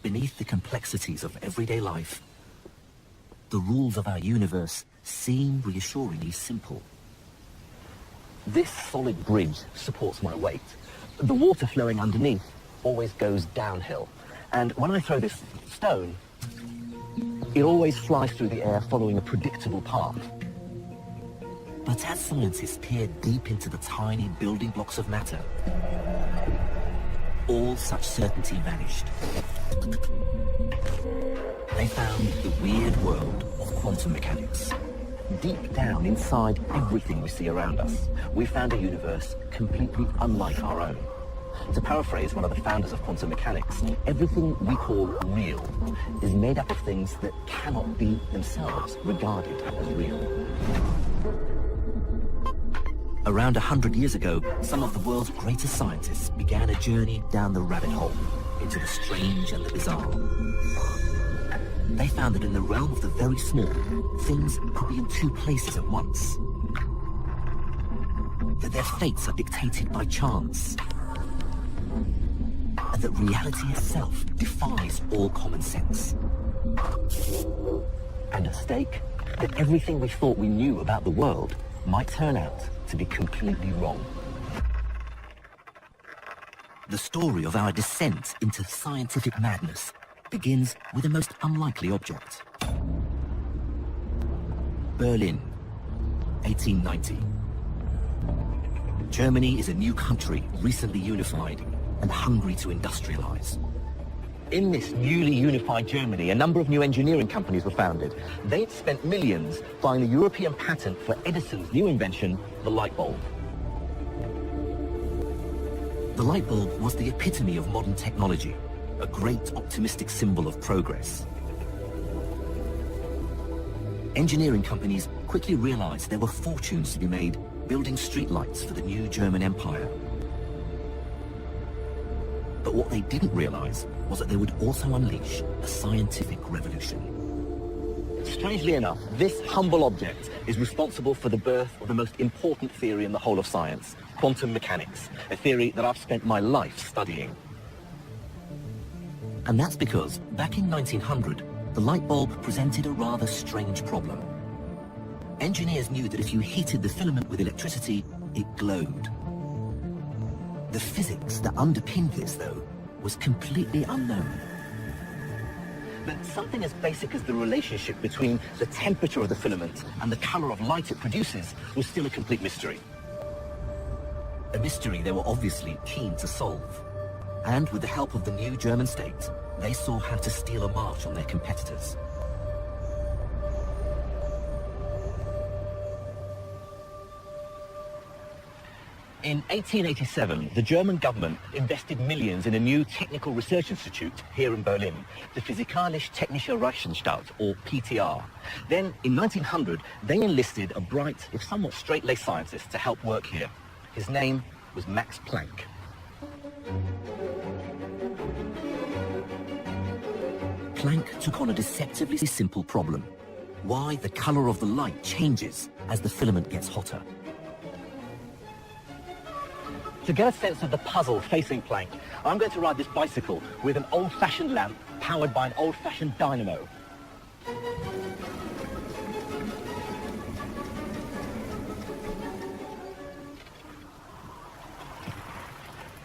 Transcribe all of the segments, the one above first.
beneath the complexities of everyday life, the rules of our universe seem reassuringly simple. This solid bridge supports my weight. The water flowing underneath always goes downhill. And when I throw this stone, it always flies through the air following a predictable path. But as scientists peered deep into the tiny building blocks of matter, all such certainty vanished. They found the weird world of quantum mechanics. Deep down inside everything we see around us, we found a universe completely unlike our own. To paraphrase one of the founders of quantum mechanics, everything we call real is made up of things that cannot be themselves regarded as real. Around 100 years ago, some of the world's greatest scientists began a journey down the rabbit hole into the strange and the bizarre. They found that in the realm of the very small, things could be in two places at once. That their fates are dictated by chance. And that reality itself defies all common sense. And at stake, that everything we thought we knew about the world might turn out to be completely wrong. The story of our descent into scientific madness begins with a most unlikely object. Berlin, 1890. Germany is a new country, recently unified and hungry to industrialize. In this newly unified Germany, a number of new engineering companies were founded. They'd spent millions buying a European patent for Edison's new invention, the light bulb. The light bulb was the epitome of modern technology, a great optimistic symbol of progress. Engineering companies quickly realized there were fortunes to be made building streetlights for the new German Empire. But what they didn't realize was that they would also unleash a scientific revolution. Strangely enough, this humble object is responsible for the birth of the most important theory in the whole of science, quantum mechanics, a theory that I've spent my life studying. And that's because, back in 1900, the light bulb presented a rather strange problem. Engineers knew that if you heated the filament with electricity, it glowed. The physics that underpinned this, though, was completely unknown. But something as basic as the relationship between the temperature of the filament and the color of light it produces was still a complete mystery. A mystery they were obviously keen to solve. And with the help of the new German state, they saw how to steal a march on their competitors. In 1887, the German government invested millions in a new technical research institute here in Berlin, the Physikalisch-Technische Reichsanstalt, or PTR. Then, in 1900, they enlisted a bright, if somewhat straight-laced scientist to help work here. His name was Max Planck. Planck took on a deceptively simple problem: why the color of the light changes as the filament gets hotter. To get a sense of the puzzle facing Planck, I'm going to ride this bicycle with an old-fashioned lamp powered by an old-fashioned dynamo.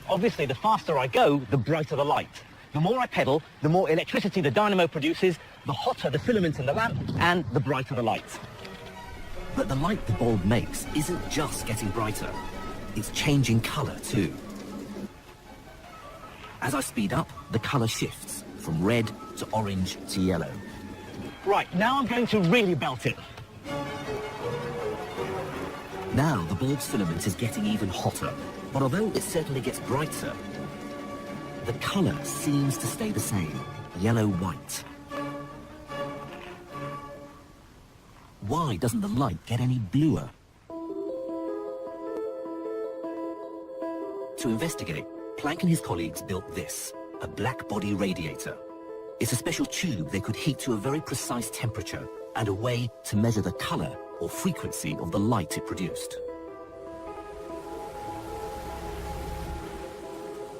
Obviously, the faster I go, the brighter the light. The more I pedal, the more electricity the dynamo produces, the hotter the filament in the lamp, and the brighter the light. But the light the bulb makes isn't just getting brighter. It's changing color too. As I speed up, the color shifts from red to orange to yellow. Right, now I'm going to really belt it. Now the bulb's filament is getting even hotter, but although it certainly gets brighter, the color seems to stay the same, yellow-white. Why doesn't the light get any bluer? To investigate, Planck and his colleagues built this, a black body radiator. It's a special tube they could heat to a very precise temperature and a way to measure the color or frequency of the light it produced.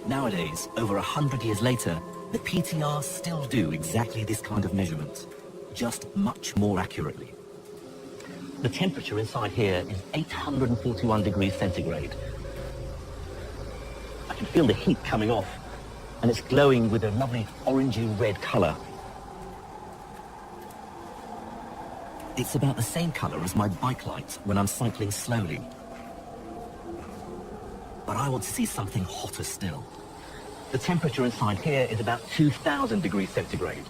Nowadays, over 100 years later, The PTRs still do exactly this kind of measurement, just much more accurately. The temperature inside here is 841 degrees centigrade. I can feel the heat coming off, and it's glowing with a lovely orangey red colour. It's about the same colour as my bike light when I'm cycling slowly. But I want to see something hotter still. The temperature inside here is about 2,000 degrees centigrade.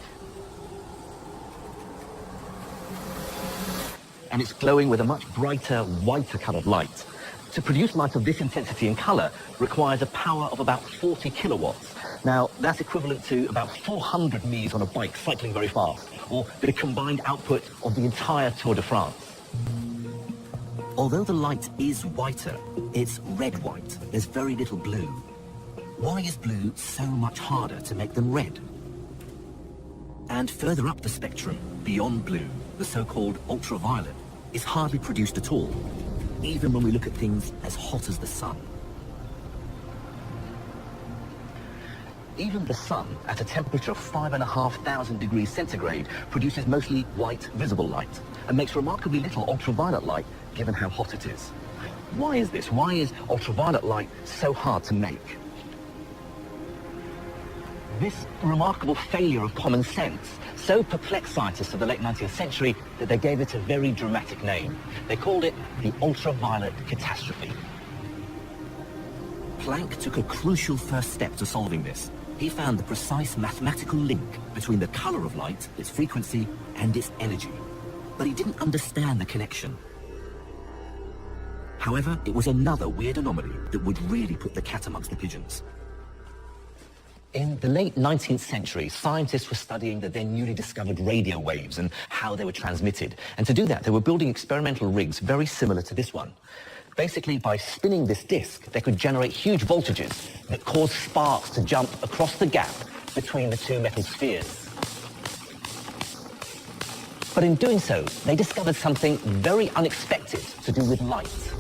And it's glowing with a much brighter, whiter coloured light. To produce light of this intensity and colour requires a power of about 40 kilowatts. Now, that's equivalent to about 400 me's on a bike cycling very fast, or the combined output of the entire Tour de France. Although the light is whiter, it's red-white. There's very little blue. Why is blue so much harder to make than red? And further up the spectrum, beyond blue, the so-called ultraviolet is hardly produced at all, even when we look at things as hot as the sun. Even the sun, at a temperature of 5,500 degrees centigrade, produces mostly white visible light and makes remarkably little ultraviolet light given how hot it is. Why is this? Why is ultraviolet light so hard to make? This remarkable failure of common sense so perplexed scientists of the late 19th century that they gave it a very dramatic name. They called it the ultraviolet catastrophe. Planck took a crucial first step to solving this. He found the precise mathematical link between the colour of light, its frequency, and its energy. But he didn't understand the connection. However, it was another weird anomaly that would really put the cat amongst the pigeons. In the late 19th century, scientists were studying the then newly discovered radio waves and how they were transmitted. And to do that, they were building experimental rigs very similar to this one. Basically, by spinning this disc, they could generate huge voltages that caused sparks to jump across the gap between the two metal spheres. But in doing so, they discovered something very unexpected to do with light.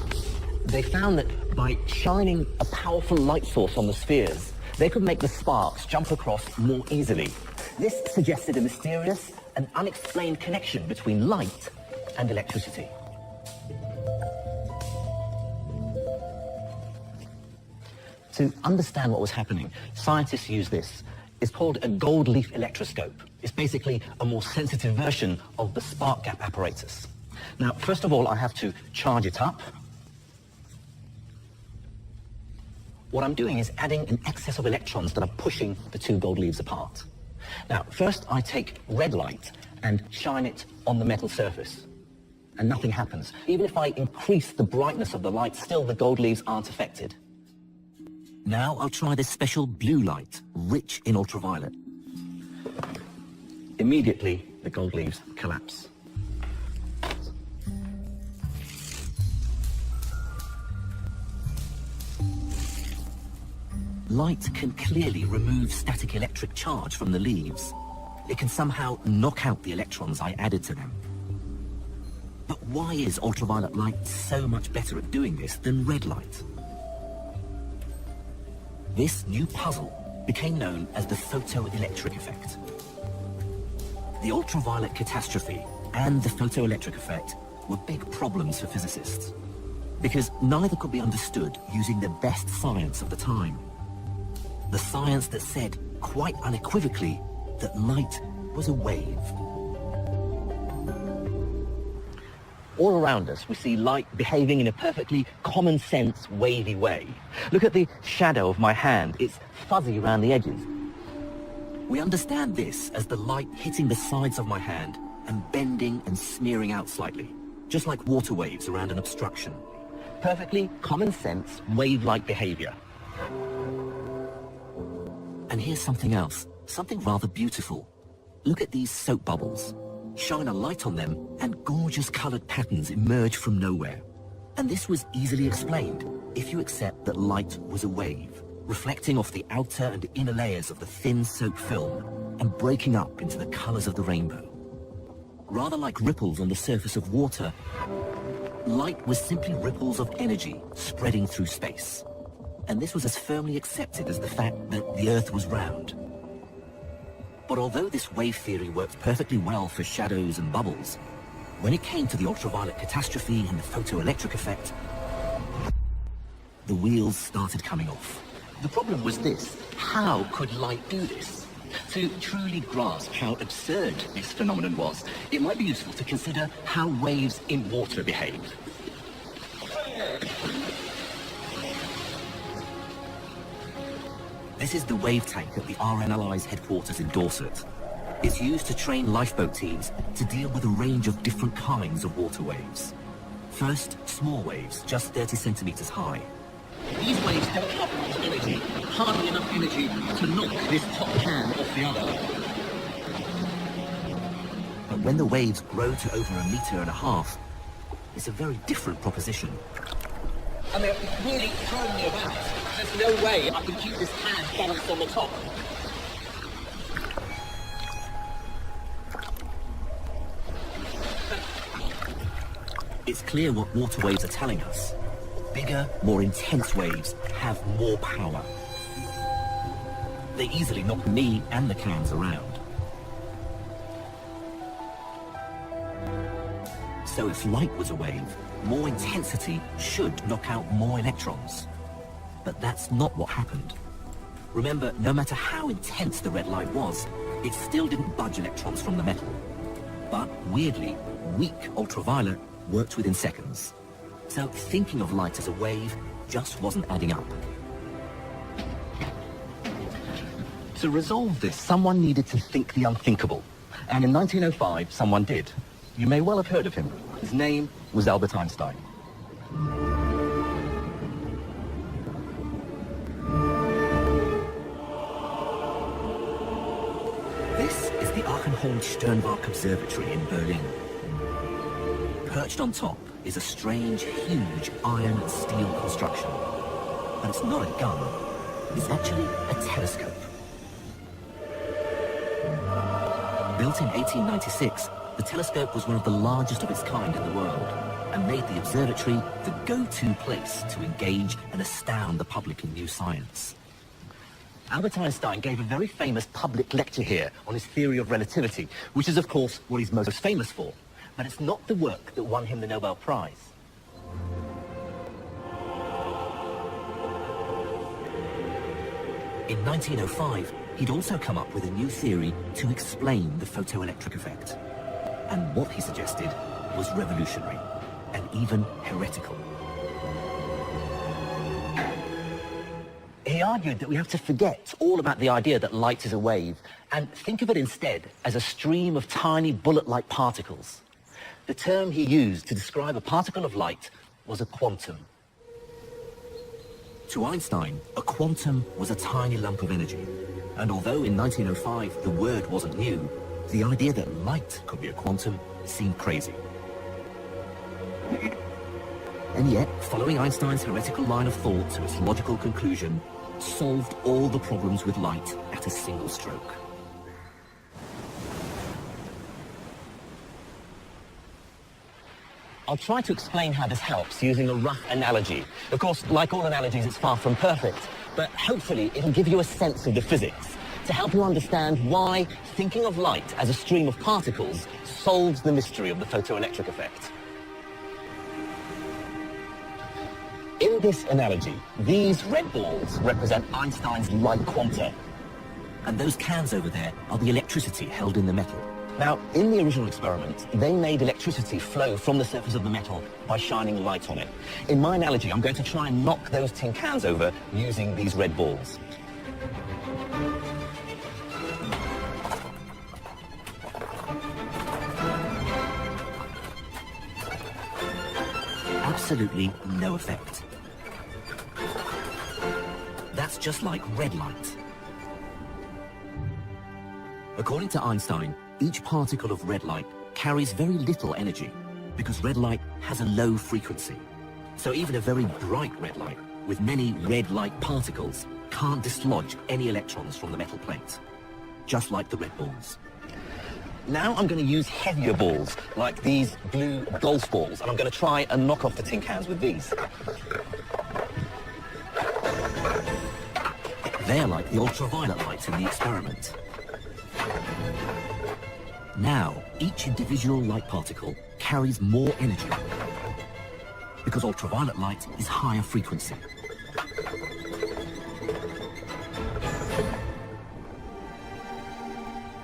They found that by shining a powerful light source on the spheres, they could make the sparks jump across more easily. This suggested a mysterious and unexplained connection between light and electricity. To understand what was happening, scientists used this. It's called a gold leaf electroscope. It's basically a more sensitive version of the spark gap apparatus. Now, first of all, I have to charge it up. What I'm doing is adding an excess of electrons that are pushing the two gold leaves apart. Now, first I take red light and shine it on the metal surface, and nothing happens. Even if I increase the brightness of the light, still the gold leaves aren't affected. Now I'll try this special blue light, rich in ultraviolet. Immediately, the gold leaves collapse. Light can clearly remove static electric charge from the leaves. It can somehow knock out the electrons I added to them. But why is ultraviolet light so much better at doing this than red light? This new puzzle became known as the photoelectric effect. The ultraviolet catastrophe and the photoelectric effect were big problems for physicists, because neither could be understood using the best science of the time. The science that said, quite unequivocally, that light was a wave. All around us, we see light behaving in a perfectly common sense, wavy way. Look at the shadow of my hand. It's fuzzy around the edges. We understand this as the light hitting the sides of my hand and bending and smearing out slightly, just like water waves around an obstruction. Perfectly common sense, wave-like behavior. And here's something else, something rather beautiful. Look at these soap bubbles. Shine a light on them and gorgeous colored patterns emerge from nowhere. And this was easily explained if you accept that light was a wave, reflecting off the outer and inner layers of the thin soap film and breaking up into the colors of the rainbow. Rather like ripples on the surface of water, light was simply ripples of energy spreading through space. And this was as firmly accepted as the fact that the Earth was round. But although this wave theory worked perfectly well for shadows and bubbles, when it came to the ultraviolet catastrophe and the photoelectric effect, the wheels started coming off. The problem was this: how could light do this? To truly grasp how absurd this phenomenon was, it might be useful to consider how waves in water behave. This is the wave tank at the RNLI's headquarters in Dorset. It's used to train lifeboat teams to deal with a range of different kinds of water waves. First, small waves, just 30 centimeters high. These waves don't have much energy, hardly enough energy to knock this top can off the other. But when the waves grow to over 1.5 meters, it's a very different proposition. And they're really throwing me about. There's no way I can keep this can balanced on the top. It's clear what water waves are telling us. Bigger, more intense waves have more power. They easily knock me and the cans around. So if light was a wave, more intensity should knock out more electrons. But that's not what happened. Remember, no matter how intense the red light was, it still didn't budge electrons from the metal. But weirdly, weak ultraviolet worked within seconds. So thinking of light as a wave just wasn't adding up. To resolve this, someone needed to think the unthinkable. And in 1905, someone did. You may well have heard of him. His name was Albert Einstein. This is the Archenholz-Sternbach Observatory in Berlin. Perched on top is a strange, huge iron and steel construction. But it's not a gun. It's actually a telescope. Built in 1896, the telescope was one of the largest of its kind in the world and made the observatory the go-to place to engage and astound the public in new science. Albert Einstein gave a very famous public lecture here on his theory of relativity, which is, of course, what he's most famous for. But it's not the work that won him the Nobel Prize. In 1905, he'd also come up with a new theory to explain the photoelectric effect. And what he suggested was revolutionary and even heretical. He argued that we have to forget all about the idea that light is a wave and think of it instead as a stream of tiny bullet-like particles. The term he used to describe a particle of light was a quantum. To Einstein, a quantum was a tiny lump of energy. And although in 1905 the word wasn't new, the idea that light could be a quantum seemed crazy. And yet, following Einstein's heretical line of thought to its logical conclusion, solved all the problems with light at a single stroke. I'll try to explain how this helps using a rough analogy. Of course, like all analogies, it's far from perfect, but hopefully it'll give you a sense of the physics to help you understand why thinking of light as a stream of particles solves the mystery of the photoelectric effect. In this analogy, these red balls represent Einstein's light quanta, and those cans over there are the electricity held in the metal. Now, in the original experiment, they made electricity flow from the surface of the metal by shining light on it. In my analogy, I'm going to try and knock those tin cans over using these red balls. Absolutely no effect. That's just like red light. According to Einstein, each particle of red light carries very little energy because red light has a low frequency. So even a very bright red light with many red light particles can't dislodge any electrons from the metal plate, just like the red balls. Now I'm going to use heavier balls, like these blue golf balls, and I'm going to try and knock off the tin cans with these. They're like the ultraviolet lights in the experiment. Now, each individual light particle carries more energy because ultraviolet light is higher frequency.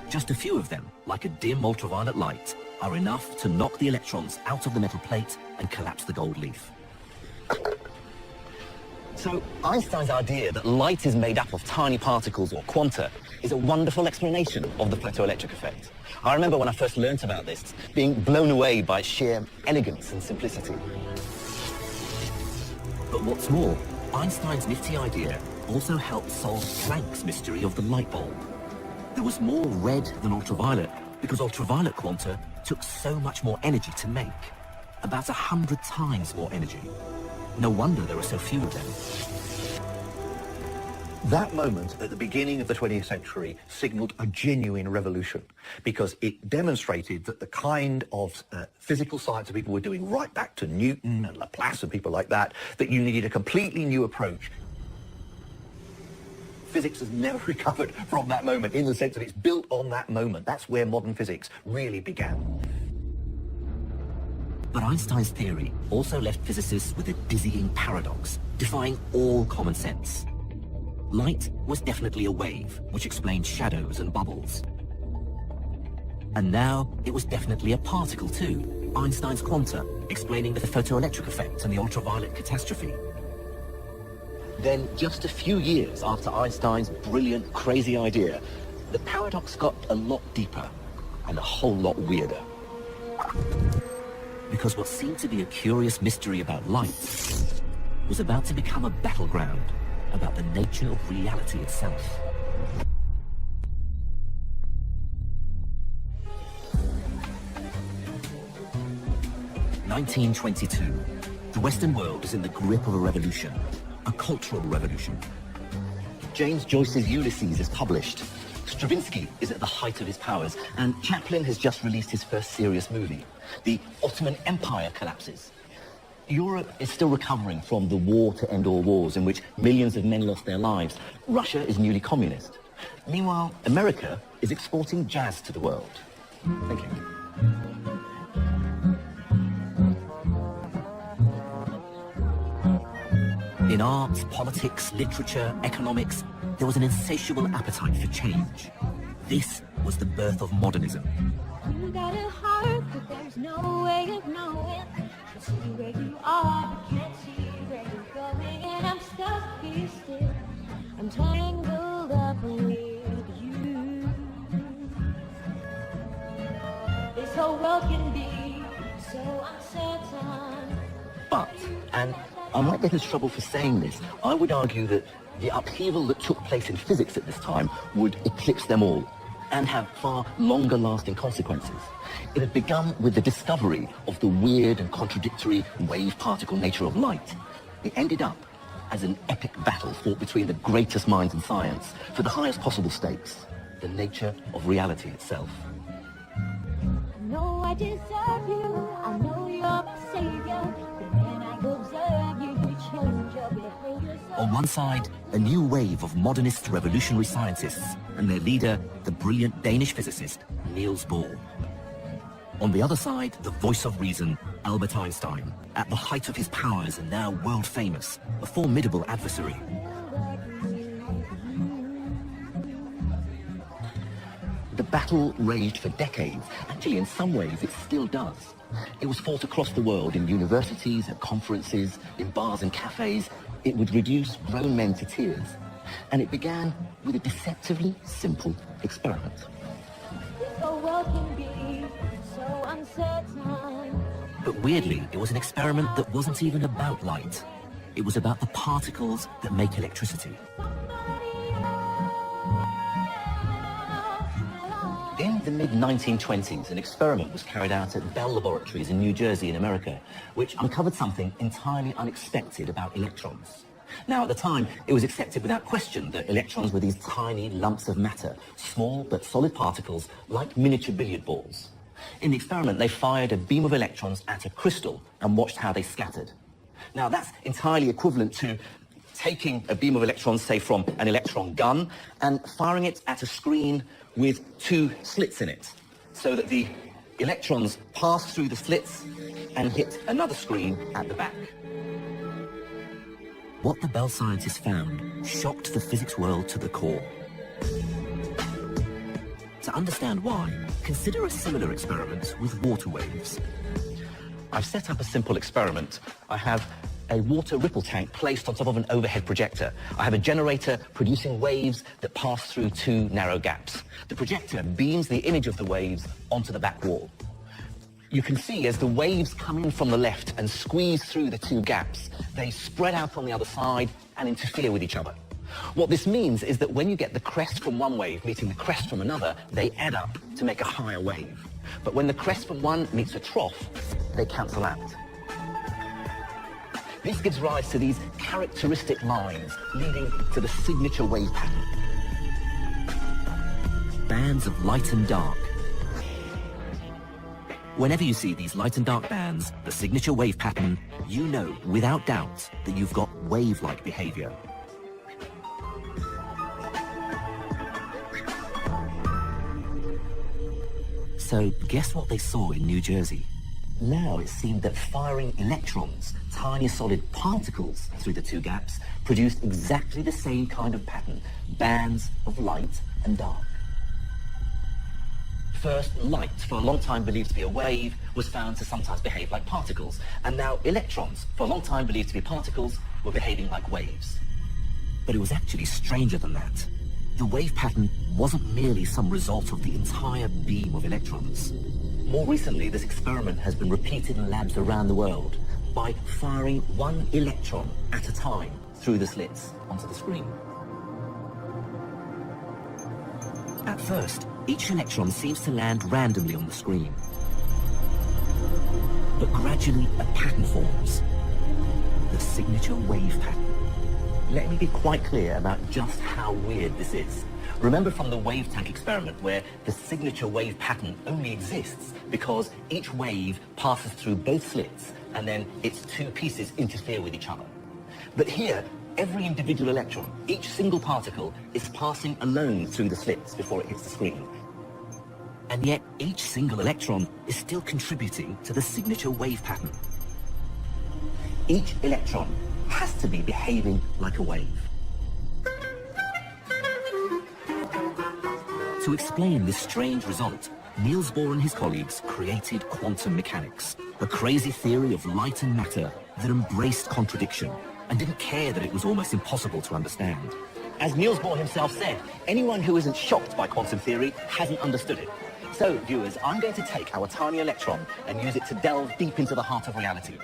Just a few of them, like a dim ultraviolet light, are enough to knock the electrons out of the metal plate and collapse the gold leaf. So Einstein's idea that light is made up of tiny particles or quanta is a wonderful explanation of the photoelectric effect. I remember when I first learnt about this, being blown away by its sheer elegance and simplicity. But what's more, Einstein's nifty idea also helped solve Planck's mystery of the light bulb. There was more red than ultraviolet because ultraviolet quanta took so much more energy to make, about 100 times more energy. No wonder there are so few of them. That moment at the beginning of the 20th century signaled a genuine revolution because it demonstrated that the kind of physical science that people were doing right back to Newton and Laplace and people like that, that you needed a completely new approach. Physics has never recovered from that moment in the sense that it's built on that moment. That's where modern physics really began. But Einstein's theory also left physicists with a dizzying paradox, defying all common sense. Light was definitely a wave, which explained shadows and bubbles. And now it was definitely a particle too, Einstein's quanta, explaining the photoelectric effect and the ultraviolet catastrophe. Then, just a few years after Einstein's brilliant, crazy idea, the paradox got a lot deeper and a whole lot weirder. Because what seemed to be a curious mystery about light was about to become a battleground about the nature of reality itself. (1922). The Western world is in the grip of a revolution, a cultural revolution. James Joyce's Ulysses is published. Stravinsky is at the height of his powers, and Chaplin has just released his first serious movie. The Ottoman Empire collapses. Europe is still recovering from the war to end all wars in which millions of men lost their lives. Russia is newly communist. Meanwhile, America is exporting jazz to the world. Thank you. In arts, politics, literature, economics, there was an insatiable appetite for change. This was the birth of modernism. You got a heart, but there's no way of knowing. I see where you are, but can't see where you're going. And I'm stuck here still. I'm tangled up with you. This whole world can be so uncertain. But, and I might get into trouble for saying this, I would argue that the upheaval that took place in physics at this time would eclipse them all and have far longer lasting consequences. It had begun with the discovery of the weird and contradictory wave-particle nature of light. It ended up as an epic battle fought between the greatest minds in science for the highest possible stakes, the nature of reality itself. I know I deserve you, I know you're my savior, but when I observe you, you change your behavior. On one side, a new wave of modernist revolutionary scientists and their leader, the brilliant Danish physicist, Niels Bohr. On the other side, the voice of reason, Albert Einstein, at the height of his powers and now world famous, a formidable adversary. The battle raged for decades. Actually, in some ways, it still does. It was fought across the world in universities, at conferences, in bars and cafes. It would reduce grown men to tears. And it began with a deceptively simple experiment. The world can be so uncertain. But weirdly, it was an experiment that wasn't even about light. It was about the particles that make electricity. In the mid-1920s, an experiment was carried out at Bell Laboratories in New Jersey in America, which uncovered something entirely unexpected about electrons. Now, at the time, it was accepted without question that electrons were these tiny lumps of matter, small but solid particles like miniature billiard balls. In the experiment, they fired a beam of electrons at a crystal and watched how they scattered. Now, that's entirely equivalent to taking a beam of electrons, say, from an electron gun and firing it at a screen with two slits in it, so that the electrons pass through the slits and hit another screen at the back. What the Bell scientists found shocked the physics world to the core. To understand why, consider a similar experiment with water waves. I've set up a simple experiment. I have a water ripple tank placed on top of an overhead projector. I have a generator producing waves that pass through two narrow gaps. The projector beams the image of the waves onto the back wall. You can see as the waves come in from the left and squeeze through the two gaps, they spread out on the other side and interfere with each other. What this means is that when you get the crest from one wave meeting the crest from another, they add up to make a higher wave. But when the crest from one meets a trough, they cancel out. This gives rise to these characteristic lines leading to the signature wave pattern. Bands of light and dark. Whenever you see these light and dark bands, the signature wave pattern, you know without doubt that you've got wave-like behavior. So guess what they saw in New Jersey? Now it seemed that firing electrons, tiny solid particles, through the two gaps produced exactly the same kind of pattern, bands of light and dark. First, light, for a long time believed to be a wave, was found to sometimes behave like particles. And now electrons, for a long time believed to be particles, were behaving like waves. But it was actually stranger than that. The wave pattern wasn't merely some result of the entire beam of electrons. More recently, this experiment has been repeated in labs around the world by firing one electron at a time through the slits onto the screen. At first, each electron seems to land randomly on the screen. But gradually, a pattern forms. The signature wave pattern. Let me be quite clear about just how weird this is. Remember from the wave tank experiment where the signature wave pattern only exists because each wave passes through both slits and then its two pieces interfere with each other. But here, every individual electron, each single particle, is passing alone through the slits before it hits the screen. And yet, each single electron is still contributing to the signature wave pattern. Each electron has to be behaving like a wave. To explain this strange result, Niels Bohr and his colleagues created quantum mechanics, a crazy theory of light and matter that embraced contradiction and didn't care that it was almost impossible to understand. As Niels Bohr himself said, anyone who isn't shocked by quantum theory hasn't understood it. So, viewers, I'm going to take our tiny electron and use it to delve deep into the heart of reality.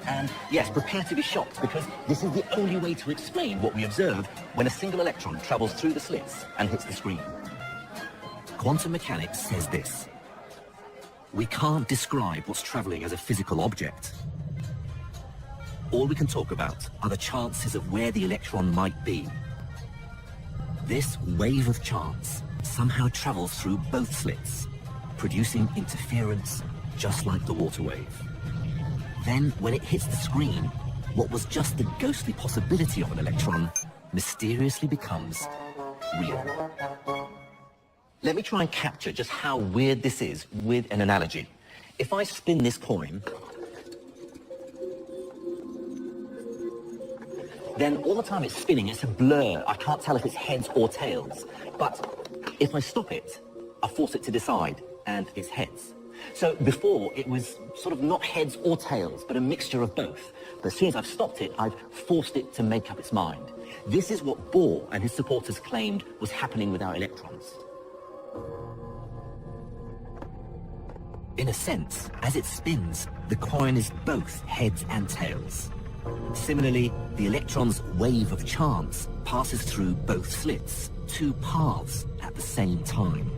And yes, prepare to be shocked, because this is the only way to explain what we observe when a single electron travels through the slits and hits the screen. Quantum mechanics says this: we can't describe what's traveling as a physical object. All we can talk about are the chances of where the electron might be. This wave of chance somehow travels through both slits, producing interference just like the water wave. Then, when it hits the screen, what was just the ghostly possibility of an electron mysteriously becomes real. Let me try and capture just how weird this is with an analogy. If I spin this coin, then all the time it's spinning, it's a blur. I can't tell if it's heads or tails. But if I stop it, I force it to decide, and it's heads. So before, it was sort of not heads or tails, but a mixture of both. But as soon as I've stopped it, I've forced it to make up its mind. This is what Bohr and his supporters claimed was happening with our electrons. In a sense, as it spins, the coin is both heads and tails. Similarly, the electron's wave of chance passes through both slits, two paths at the same time.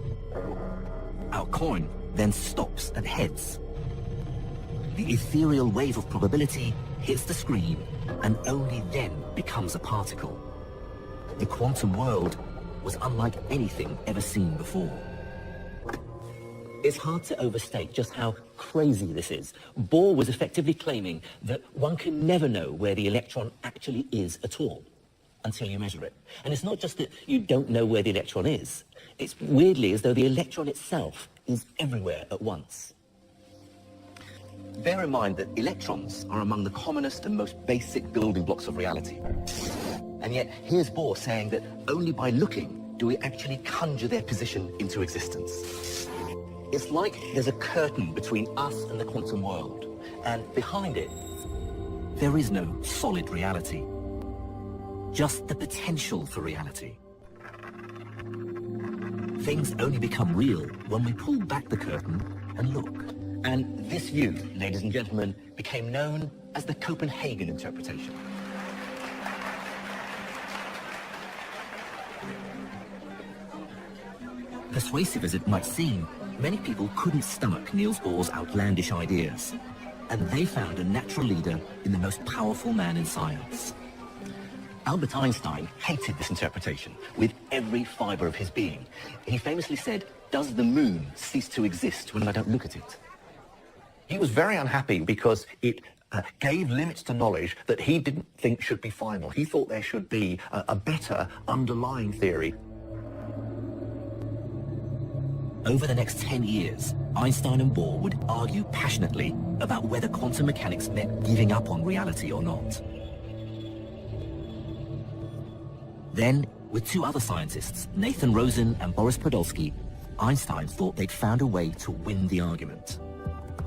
Our coin then stops at heads. The ethereal wave of probability hits the screen and only then becomes a particle. The quantum world was unlike anything ever seen before. It's hard to overstate just how crazy this is. Bohr was effectively claiming that one can never know where the electron actually is at all. until you measure it. And it's not just that you don't know where the electron is. It's weirdly as though the electron itself is everywhere at once. Bear in mind that electrons are among the commonest and most basic building blocks of reality. And yet, here's Bohr saying that only by looking do we actually conjure their position into existence. It's like there's a curtain between us and the quantum world, and behind it, there is no solid reality, just the potential for reality. Things only become real when we pull back the curtain and look. And this view, ladies and gentlemen, became known as the Copenhagen interpretation. Persuasive as it might seem, many people couldn't stomach Niels Bohr's outlandish ideas, and they found a natural leader in the most powerful man in science. Albert Einstein hated this interpretation with every fiber of his being. He famously said, "Does the moon cease to exist when I don't look at it?" He was very unhappy because it gave limits to knowledge that he didn't think should be final. He thought there should be a better underlying theory. Over the next 10 years, Einstein and Bohr would argue passionately about whether quantum mechanics meant giving up on reality or not. Then, with two other scientists, Nathan Rosen and Boris Podolsky, Einstein thought they'd found a way to win the argument.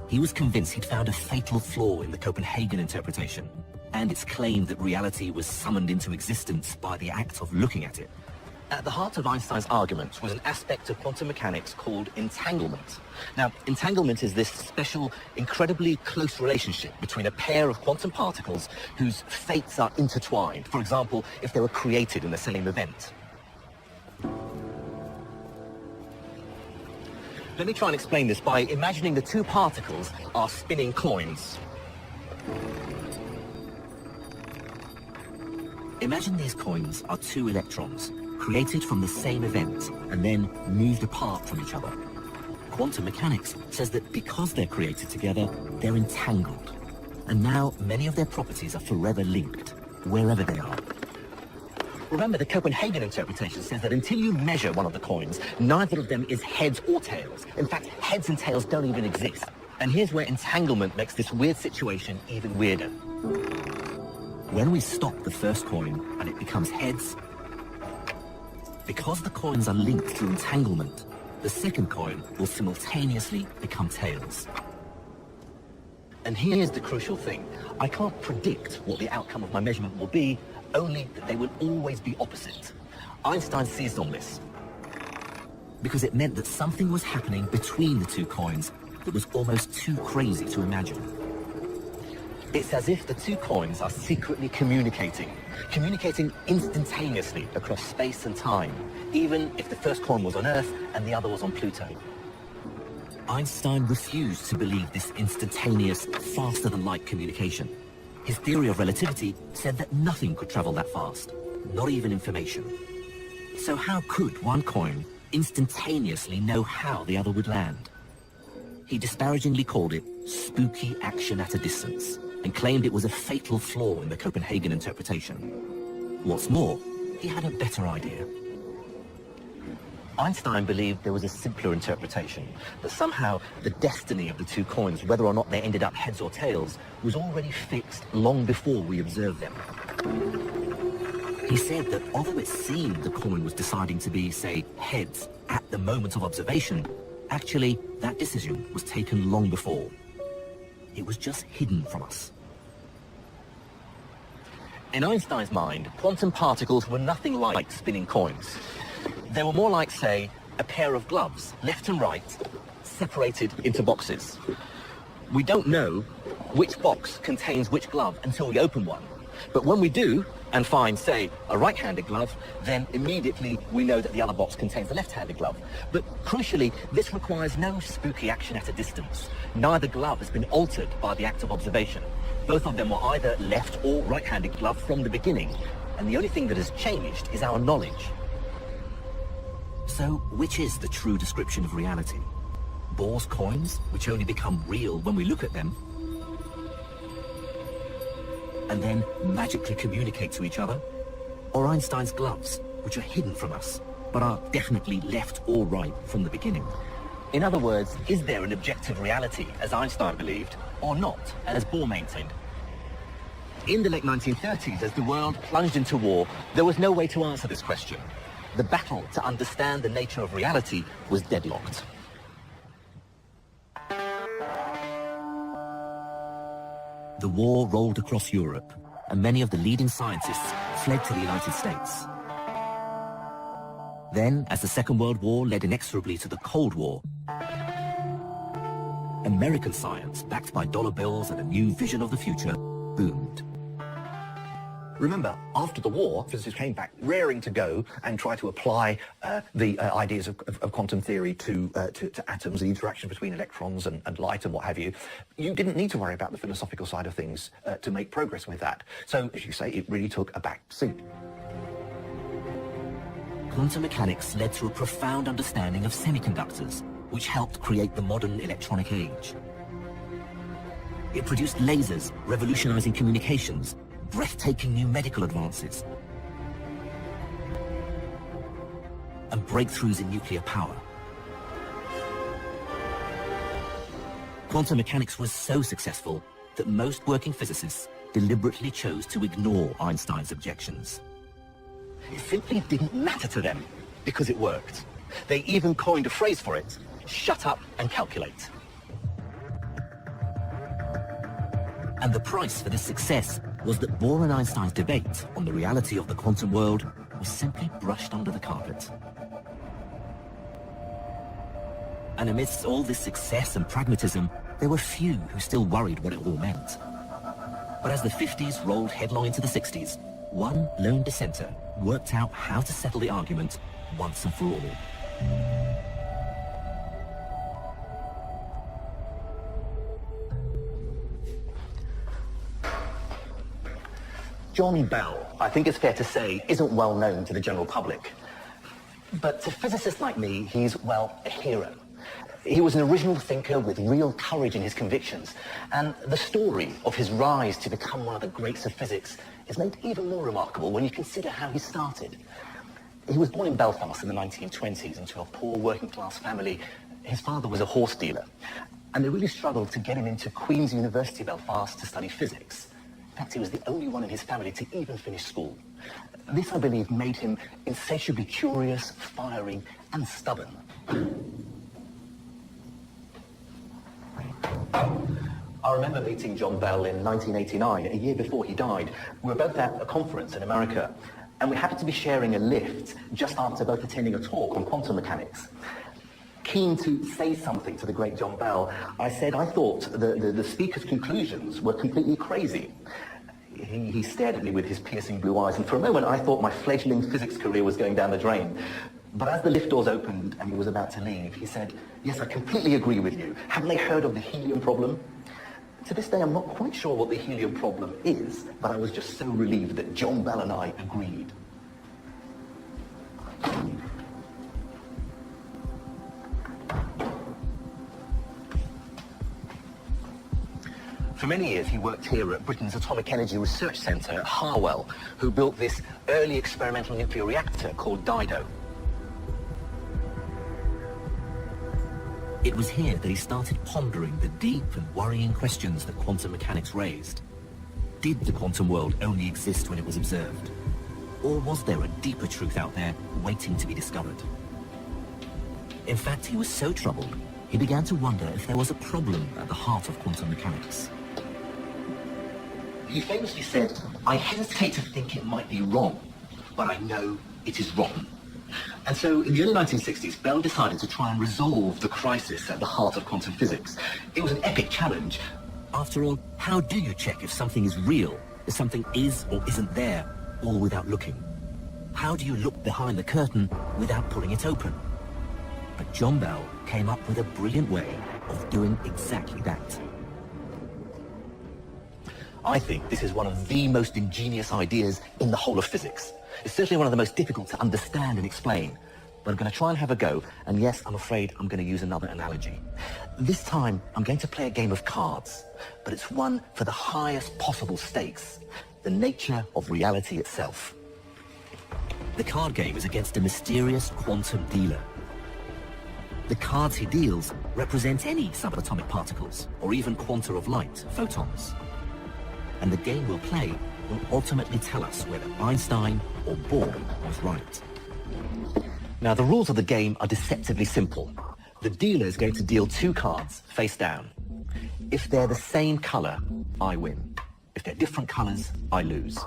He was convinced he'd found a fatal flaw in the Copenhagen interpretation, and its claim that reality was summoned into existence by the act of looking at it. At the heart of Einstein's argument was an aspect of quantum mechanics called entanglement. Now, entanglement is this special, incredibly close relationship between a pair of quantum particles whose fates are intertwined. For example, if they were created in the same event. Let me try and explain this by imagining the two particles are spinning coins. Imagine these coins are two electrons, created from the same event and then moved apart from each other. Quantum mechanics says that because they're created together, they're entangled. And now many of their properties are forever linked, wherever they are. Remember, the Copenhagen interpretation says that until you measure one of the coins, neither of them is heads or tails. In fact, heads and tails don't even exist. And here's where entanglement makes this weird situation even weirder. When we stop the first coin and it becomes heads, because the coins are linked through entanglement, the second coin will simultaneously become tails. And here's the crucial thing. I can't predict what the outcome of my measurement will be, only that they will always be opposite. Einstein seized on this because it meant that something was happening between the two coins that was almost too crazy to imagine. It's as if the two coins are secretly communicating instantaneously across space and time, even if the first coin was on Earth and the other was on Pluto. Einstein refused to believe this instantaneous, faster-than-light communication. His theory of relativity said that nothing could travel that fast, not even information. So how could one coin instantaneously know how the other would land? He disparagingly called it spooky action at a distance and claimed it was a fatal flaw in the Copenhagen interpretation. What's more, he had a better idea. Einstein believed there was a simpler interpretation, that somehow the destiny of the two coins, whether or not they ended up heads or tails, was already fixed long before we observed them. He said that although it seemed the coin was deciding to be, say, heads at the moment of observation, actually that decision was taken long before. It was just hidden from us. In Einstein's mind, quantum particles were nothing like spinning coins. They were more like, say, a pair of gloves, left and right, separated into boxes. We don't know which box contains which glove until we open one. But when we do, and find, say, a right-handed glove, then immediately we know that the other box contains a left-handed glove. But crucially, this requires no spooky action at a distance. Neither glove has been altered by the act of observation. Both of them were either left or right-handed glove from the beginning, and the only thing that has changed is our knowledge. So, which is the true description of reality? Bohr's coins, which only become real when we look at them, and then magically communicate to each other? Or Einstein's gloves, which are hidden from us, but are definitely left or right from the beginning? In other words, is there an objective reality, as Einstein believed, or not, as Bohr maintained? In the late 1930s, as the world plunged into war, there was no way to answer this question. The battle to understand the nature of reality was deadlocked. The war rolled across Europe, and many of the leading scientists fled to the United States. Then, as the Second World War led inexorably to the Cold War, American science, backed by dollar bills and a new vision of the future, boomed. Remember, after the war, physicists came back raring to go and try to apply the ideas of quantum theory to atoms, the interaction between electrons and light and what have you. You didn't need to worry about the philosophical side of things to make progress with that. So, as you say, it really took a back seat. Quantum mechanics led to a profound understanding of semiconductors, which helped create the modern electronic age. It produced lasers, revolutionizing communications, breathtaking new medical advances, and breakthroughs in nuclear power. Quantum mechanics was so successful that most working physicists deliberately chose to ignore Einstein's objections. It simply didn't matter to them because it worked. They even coined a phrase for it: shut up and calculate. And the price for this success was that Bohr and Einstein's debate on the reality of the quantum world was simply brushed under the carpet. And amidst all this success and pragmatism, there were few who still worried what it all meant. But as the 50s rolled headlong into the 60s, one lone dissenter worked out how to settle the argument once and for all. John Bell, I think it's fair to say, isn't well known to the general public. But to physicists like me, he's, well, a hero. He was an original thinker with real courage in his convictions, and the story of his rise to become one of the greats of physics is made even more remarkable when you consider how he started. He was born in Belfast in the 1920s into a poor working-class family. His father was a horse dealer, and they really struggled to get him into Queen's University, Belfast, to study physics. In fact, he was the only one in his family to even finish school. This, I believe, made him insatiably curious, fiery, and stubborn. I remember meeting John Bell in 1989, a year before he died. We were both at a conference in America, and we happened to be sharing a lift just after both attending a talk on quantum mechanics. Keen to say something to the great John Bell, I said I thought the speaker's conclusions were completely crazy. He stared at me with his piercing blue eyes, and for a moment I thought my fledgling physics career was going down the drain. But as the lift doors opened and he was about to leave, he said, "Yes, I completely agree with you. Haven't they heard of the helium problem?" To this day, I'm not quite sure what the helium problem is, but I was just so relieved that John Bell and I agreed. For many years, he worked here at Britain's Atomic Energy Research Centre at Harwell, who built this early experimental nuclear reactor called Dido. It was here that he started pondering the deep and worrying questions that quantum mechanics raised. Did the quantum world only exist when it was observed? Or was there a deeper truth out there waiting to be discovered? In fact, he was so troubled, he began to wonder if there was a problem at the heart of quantum mechanics. He famously said, "I hesitate to think it might be wrong, but I know it is wrong." And so in the early 1960s, Bell decided to try and resolve the crisis at the heart of quantum physics. It was an epic challenge. After all, how do you check if something is real, if something is or isn't there, all without looking? How do you look behind the curtain without pulling it open? But John Bell came up with a brilliant way of doing exactly that. I think this is one of the most ingenious ideas in the whole of physics. It's certainly one of the most difficult to understand and explain, but I'm going to try and have a go, and yes, I'm afraid I'm going to use another analogy. This time, I'm going to play a game of cards, but it's one for the highest possible stakes, the nature of reality itself. The card game is against a mysterious quantum dealer. The cards he deals represent any subatomic particles, or even quanta of light, photons. And the game we'll play will ultimately tell us whether Einstein or Bohr was right. Now, the rules of the game are deceptively simple. The dealer is going to deal 2 cards face down. If they're the same color, I win. If they're different colors, I lose.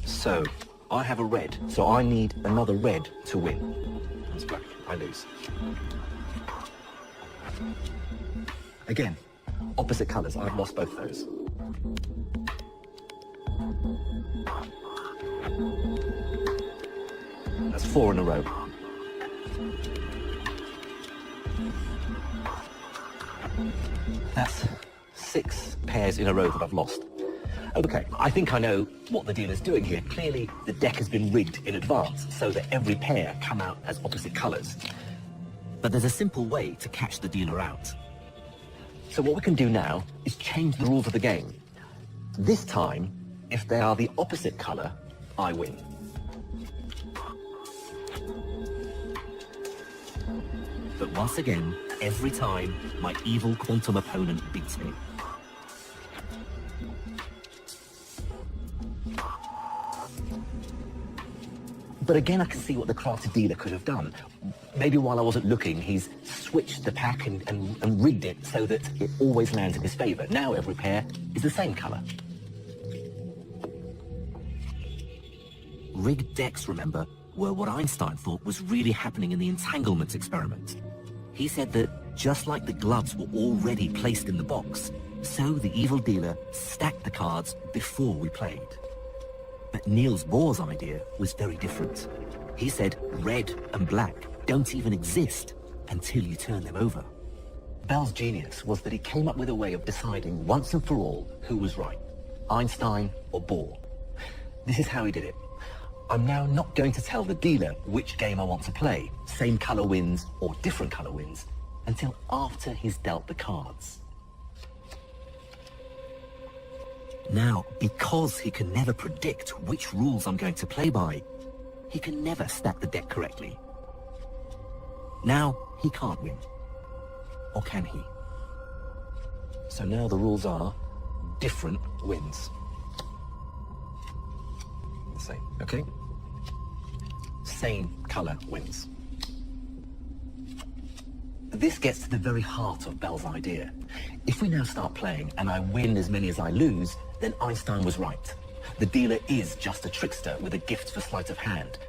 So, I have a red, so I need another red to win. That's black, I lose. Again, opposite colors, I've lost both those. That's 4 in a row. That's 6 pairs in a row that I've lost. Okay, I think I know what the dealer's doing here. Clearly, the deck has been rigged in advance so that every pair come out as opposite colors. But there's a simple way to catch the dealer out. So what we can do now is change the rules of the game. This time, if they are the opposite color, I win. But once again, every time, my evil quantum opponent beats me. But again, I can see what the crafty dealer could have done. Maybe while I wasn't looking, he's switched the pack and rigged it so that it always lands in his favor. Now every pair is the same color. Rigged decks, remember, were what Einstein thought was really happening in the entanglement experiment. He said that just like the gloves were already placed in the box, so the evil dealer stacked the cards before we played. But Niels Bohr's idea was very different. He said red and black don't even exist until you turn them over. Bell's genius was that he came up with a way of deciding once and for all who was right, Einstein or Bohr. This is how he did it. I'm now not going to tell the dealer which game I want to play, same color wins or different color wins, until after he's dealt the cards. Now, because he can never predict which rules I'm going to play by, he can never stack the deck correctly. Now, he can't win. Or can he? So now the rules are different wins. The same, okay? Same color wins. This gets to the very heart of Bell's idea. If we now start playing and I win as many as I lose, then Einstein was right. The dealer is just a trickster with a gift for sleight of hand.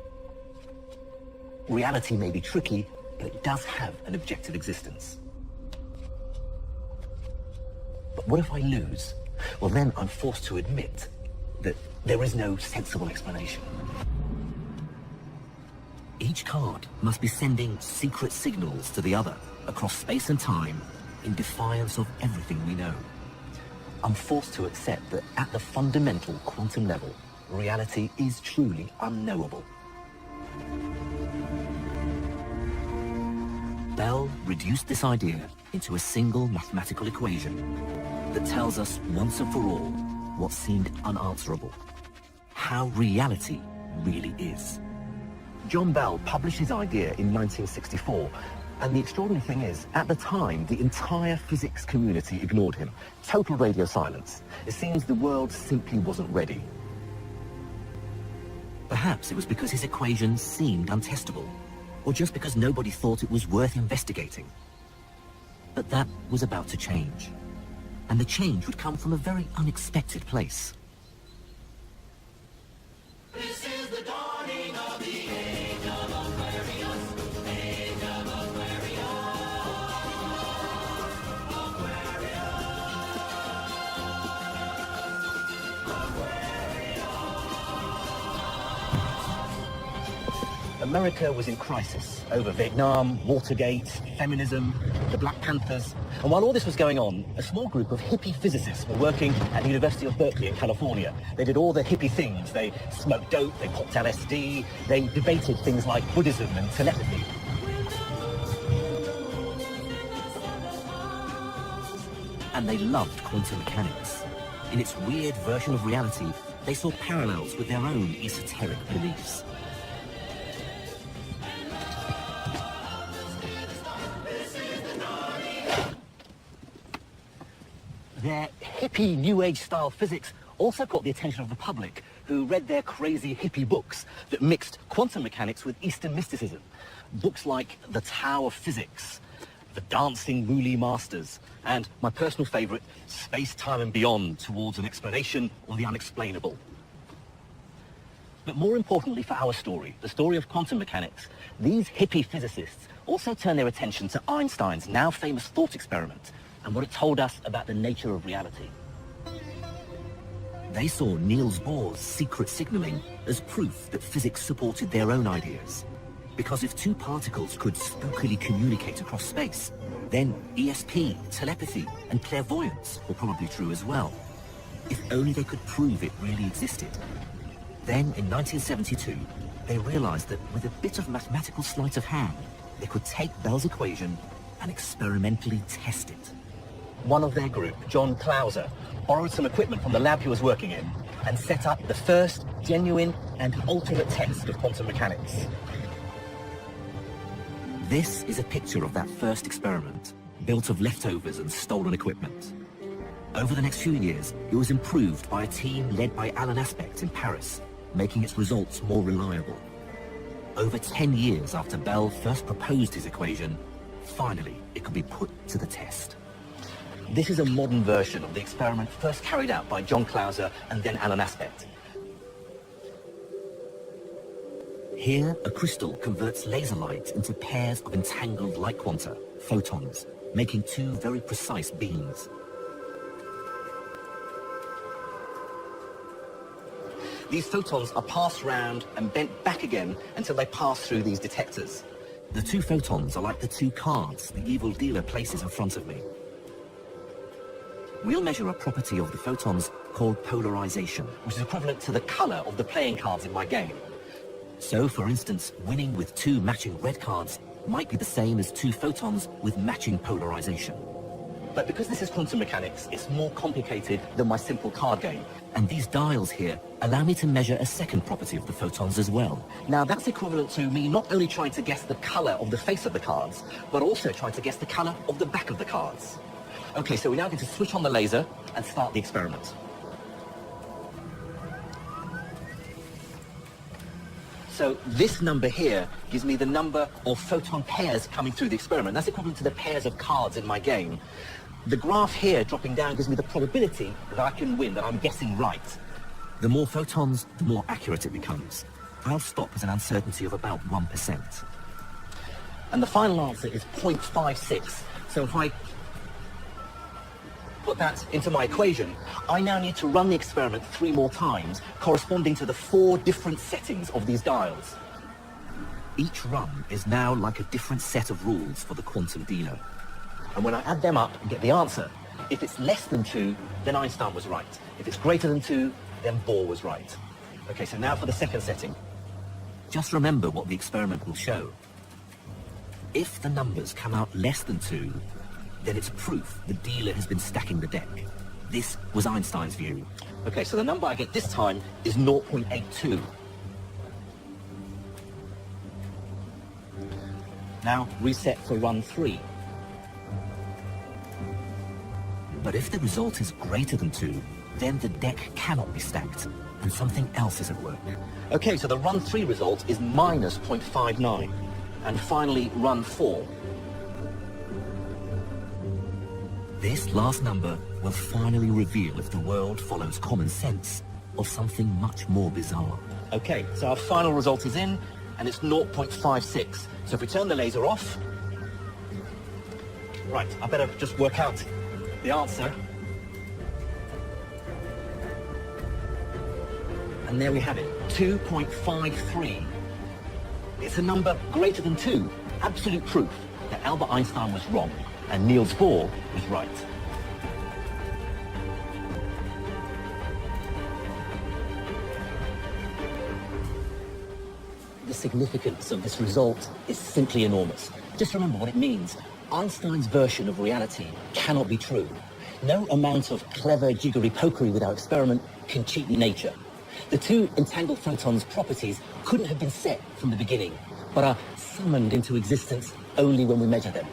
Reality may be tricky, but it does have an objective existence. But what if I lose? Well, then I'm forced to admit that there is no sensible explanation. Each card must be sending secret signals to the other across space and time in defiance of everything we know. I'm forced to accept that at the fundamental quantum level, reality is truly unknowable. Bell reduced this idea into a single mathematical equation that tells us once and for all what seemed unanswerable: how reality really is. John Bell published his idea in 1964, and the extraordinary thing is, at the time, the entire physics community ignored him. Total radio silence. It seems the world simply wasn't ready. Perhaps it was because his equations seemed untestable, or just because nobody thought it was worth investigating. But that was about to change, and the change would come from a very unexpected place. This is the dawning of the age of Aquarius, age of Aquarius, America was in crisis over Vietnam, Watergate, feminism, the Black Panthers. And while all this was going on, a small group of hippie physicists were working at the University of Berkeley in California. They did all the hippie things. They smoked dope, they popped LSD, they debated things like Buddhism and telepathy. And they loved quantum mechanics. In its weird version of reality, they saw parallels with their own esoteric beliefs. Their hippie New Age style physics also caught the attention of the public, who read their crazy hippie books that mixed quantum mechanics with Eastern mysticism. Books like The Tao of Physics, The Dancing Wooly Masters, and my personal favourite, Space, Time and Beyond, Towards an Explanation of the Unexplainable. But more importantly for our story, the story of quantum mechanics, these hippie physicists also turned their attention to Einstein's now famous thought experiment and what it told us about the nature of reality. They saw Niels Bohr's secret signalling as proof that physics supported their own ideas. Because if two particles could spookily communicate across space, then ESP, telepathy, and clairvoyance were probably true as well. If only they could prove it really existed. Then, in 1972, they realized that with a bit of mathematical sleight of hand, they could take Bell's equation and experimentally test it. One of their group, John Clauser, borrowed some equipment from the lab he was working in and set up the first genuine and ultimate test of quantum mechanics. This is a picture of that first experiment, built of leftovers and stolen equipment. Over the next few years, it was improved by a team led by Alan Aspect in Paris, making its results more reliable. Over 10 years after Bell first proposed his equation, finally it could be put to the test. This is a modern version of the experiment first carried out by John Clauser and then Alan Aspect. Here, a crystal converts laser light into pairs of entangled light quanta, photons, making two very precise beams. These photons are passed round and bent back again until they pass through these detectors. The two photons are like the two cards the evil dealer places in front of me. We'll measure a property of the photons called polarization, which is equivalent to the color of the playing cards in my game. So, for instance, winning with two matching red cards might be the same as two photons with matching polarization. But because this is quantum mechanics, it's more complicated than my simple card game. And these dials here allow me to measure a second property of the photons as well. Now, that's equivalent to me not only trying to guess the color of the face of the cards, but also trying to guess the color of the back of the cards. Okay, so we're now going to switch on the laser and start the experiment. So this number here gives me the number of photon pairs coming through the experiment. That's equivalent to the pairs of cards in my game. The graph here dropping down gives me the probability that I can win, that I'm guessing right. The more photons, the more accurate it becomes. I'll stop at an uncertainty of about 1%. And the final answer is 0.56. So if I put that into my equation, I now need to run the experiment 3 more times, corresponding to the 4 different settings of these dials. Each run is now like a different set of rules for the quantum dealer. And when I add them up and get the answer, if it's less than 2, then Einstein was right. If it's greater than 2, then Bohr was right. Okay, so now for the second setting. Just remember what the experiment will show. If the numbers come out less than 2, then it's proof the dealer has been stacking the deck. This was Einstein's view. Okay, so the number I get this time is 0.82. Now reset for run 3. But if the result is greater than 2, then the deck cannot be stacked, and something else is at work. Okay, so the run 3 result is minus 0.59. And finally, run 4. This last number will finally reveal if the world follows common sense or something much more bizarre. Okay, so our final result is in, and it's 0.56. So if we turn the laser off... Right, I better just work out the answer. And there we have it, 2.53. It's a number greater than 2. Absolute proof that Albert Einstein was wrong and Niels Bohr was right. The significance of this result is simply enormous. Just remember what it means. Einstein's version of reality cannot be true. No amount of clever jiggery-pokery with our experiment can cheat nature. The two entangled photons' properties couldn't have been set from the beginning, but are summoned into existence only when we measure them.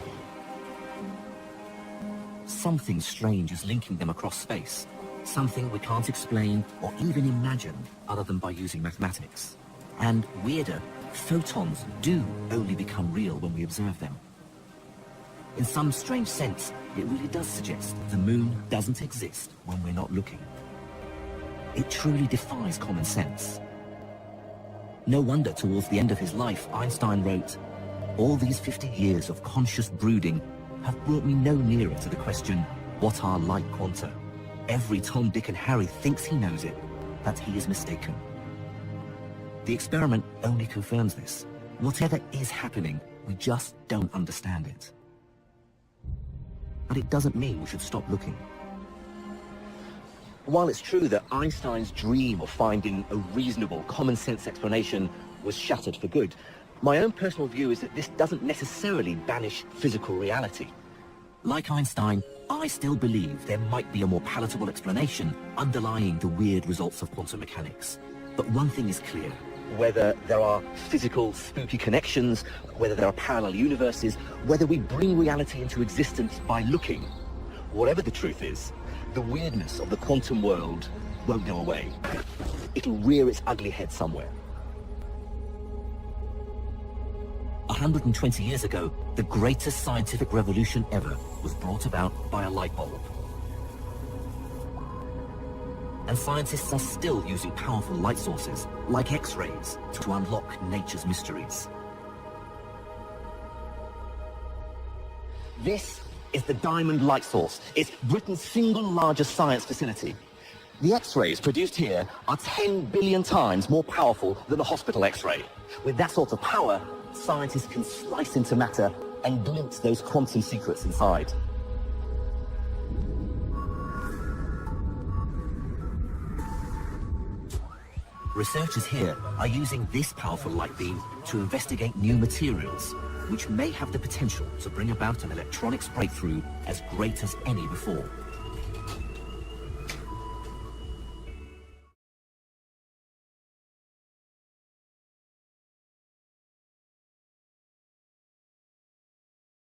Something strange is linking them across space. Something we can't explain or even imagine other than by using mathematics. And weirder, photons do only become real when we observe them. In some strange sense, it really does suggest the moon doesn't exist when we're not looking. It truly defies common sense. No wonder towards the end of his life, Einstein wrote, "All these 50 years of conscious brooding have brought me no nearer to the question, what are light quanta? Every Tom, Dick and Harry thinks he knows it, but he is mistaken." The experiment only confirms this. Whatever is happening, we just don't understand it. But it doesn't mean we should stop looking. While it's true that Einstein's dream of finding a reasonable, common-sense explanation was shattered for good, my own personal view is that this doesn't necessarily banish physical reality. Like Einstein, I still believe there might be a more palatable explanation underlying the weird results of quantum mechanics. But one thing is clear. Whether there are physical, spooky connections, whether there are parallel universes, whether we bring reality into existence by looking, whatever the truth is, the weirdness of the quantum world won't go away. It'll rear its ugly head somewhere. 120 years ago, the greatest scientific revolution ever was brought about by a light bulb. And scientists are still using powerful light sources, like X-rays, to unlock nature's mysteries. This is the Diamond Light Source. It's Britain's single largest science facility. The X-rays produced here are 10 billion times more powerful than the hospital X-ray. With that sort of power, scientists can slice into matter and glimpse those quantum secrets inside. Researchers here are using this powerful light beam to investigate new materials, which may have the potential to bring about an electronics breakthrough as great as any before.